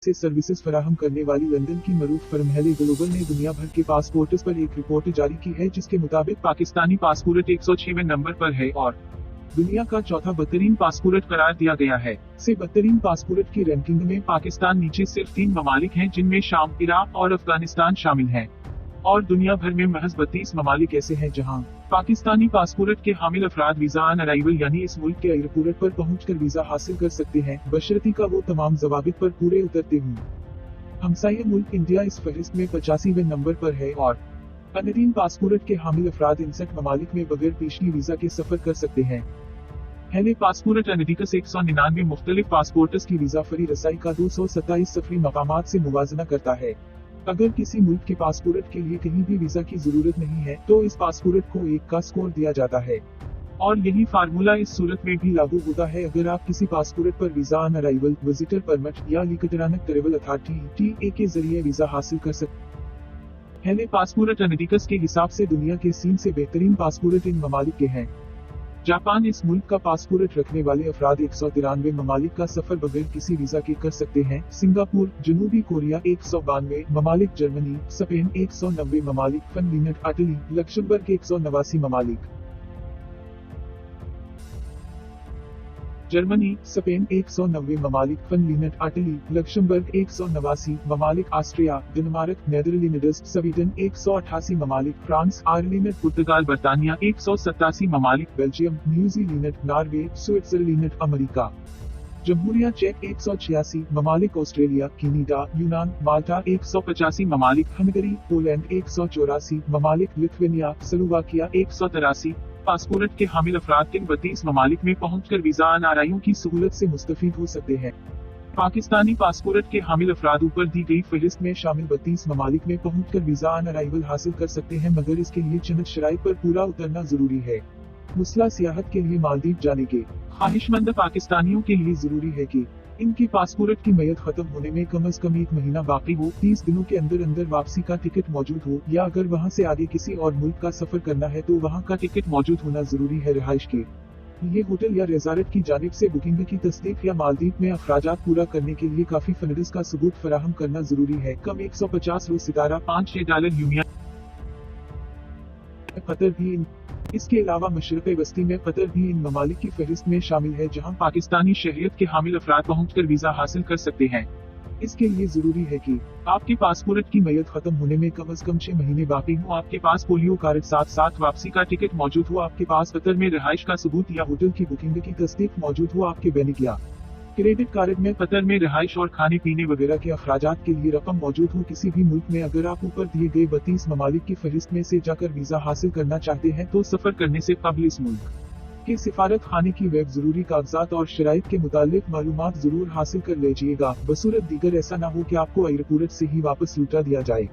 से सर्विसेज फराहम करने वाली लंदन की मरूफ फर्म हेले ग्लोबल ने दुनिया भर के पासपोर्ट्स पर एक रिपोर्ट जारी की है, जिसके मुताबिक पाकिस्तानी पासपोर्ट 106वें नंबर पर है और दुनिया का चौथा बदतरीन पासपोर्ट करार दिया गया है। से बदतरीन पासपोर्ट की रैंकिंग में पाकिस्तान नीचे सिर्फ 3 ममालिक हैं, जिनमें शाम, इराक और अफगानिस्तान शामिल हैं। और दुनिया भर में महज 32 ममालिक ऐसे हैं जहां पाकिस्तानी पासपोर्ट के हामिल अफराद वीजा ऑन अराइवल यानी इस मुल्क के एयरपोर्ट पर पहुंचकर वीजा हासिल कर सकते हैं, बशर्ते का वो तमाम जवाबित पर पूरे उतरते हों। हमसाया मुल्क इंडिया इस फहरिस्त में 85वें नंबर पर है और अनदीन पासपोर्ट के हामिल अफराद 59 ममालिक में बगैर पेशगी वीजा के सफर कर सकते हैं। हेले पासपोर्ट एनालिटिक्स 199 मुख्तलिफ पासपोर्ट्स की वीजा फरी रसाई का 227 सफरी मकामात से मुवाजना करता है। अगर किसी मुल्क के पासपोर्ट के लिए कहीं भी वीजा की जरूरत नहीं है तो इस पासपोर्ट को 1 का स्कोर दिया जाता है, और यही फार्मूला इस सूरत में भी लागू होता है अगर आप किसी पासपोर्ट पर visa on arrival, visitor permit या इलेक्ट्रॉनिक ट्रैवल अथॉरिटी (TA) के जरिए वीजा हासिल कर सकते। हेले पासपोर्ट एनालिटिक्स के हिसाब से दुनिया के 3 से बेहतरीन पासपोर्ट इन ममालिक के हैं। जापान इस मुल्क का पासपोर्ट रखने वाले अफराद 193 ममालिक का सफर बगैर किसी वीजा के कर सकते हैं। सिंगापुर, जनूबी कोरिया 192 ममालिक, जर्मनी, स्पेन 190 ममालिक, फिनलैंड, इटली, लक्समबर्ग 189 ममालिक। जर्मनी, स्पेन 190 ममालिक, फिनलैंड, इटली, लक्समबर्ग 189 ममालिक, ऑस्ट्रिया, डेनमार्क, नेदरलैंड्स, स्वीडन 188 ममालिक, फ्रांस, आयरलैंड, पुर्तगाल, बर्तानिया 187 ममालिक, Belgium, New Zealand, Norway, Switzerland, America, जमहूरिया चेक 186 ममालिक, ऑस्ट्रेलिया, कनाडा, यूनान, माल्टा 185 ममालिक, हंगरी, पोलैंड 184 ममालिक, लिथुआनिया, स्लोवाकिया 183। पासपोर्ट के हामिल अफराद किन 32 ममालिक में पहुंचकर वीजा ऑन अराइवल की सहूलत से मुस्तफीद हो सकते हैं। पाकिस्तानी पासपोर्ट के हामिल अफराद ऊपर दी गई फहरिस्त में शामिल 32 ममालिक में पहुंचकर वीजा ऑन अराइवल हासिल कर सकते हैं, मगर इसके लिए चंद शराइत पर पूरा उतरना जरूरी है। मुस्ला सियाहत के लिए मालदीव जाने के ख्वाहिशमंद पाकिस्तानियों के लिए जरूरी है कि इनके पासपोर्ट की मयद खत्म होने में कम से कम 1 महीना बाकी हो, 30 दिनों के अंदर अंदर वापसी का टिकट मौजूद हो, या अगर वहां से आगे किसी और मुल्क का सफर करना है तो वहां का टिकट मौजूद होना जरूरी है। रिहाइश के लिए होटल या रिजॉर्ट की जानिब से बुकिंग की तस्दीक या मालदीव में अखराजात पूरा करने के लिए काफी फंड्स का सबूत फराहम करना जरूरी है। कम 150 सितारा $5-6 यूनियन कतर भी इसके अलावा मशरक़ वस्ती में कतर भी इन ममालिक की फहरिस्त में शामिल है जहां पाकिस्तानी शहरियत के हामिल अफराद पहुंचकर वीजा हासिल कर सकते हैं। इसके लिए जरूरी है कि आपके पासपोर्ट की मयद खत्म होने में कम से कम 6 महीने बाकी हो, आपके पास पोलियो कार्ड साथ वापसी का टिकट मौजूद हो, आपके पास कतर में रिहाइश का सबूत या होटल की बुकिंग की तस्दीक मौजूद हो, आपके बैंक या क्रेडिट कार्ड में कतर में रिहाइश और खाने पीने वगैरह के अखराजात के लिए रकम मौजूद हो। किसी भी मुल्क में अगर आप ऊपर दिए गए 32 ममालिक की फहरिस्त में से जाकर वीजा हासिल करना चाहते हैं तो सफर करने से कबल इस मुल्क के सिफारत खाने की वेब जरूरी कागजात और शराइत के मुतालिक मालूमात जरूर हासिल कर लीजिएगा, बसूरत दीगर ऐसा न हो कि आपको एयरपोर्ट से ही वापस लौटा दिया जाए।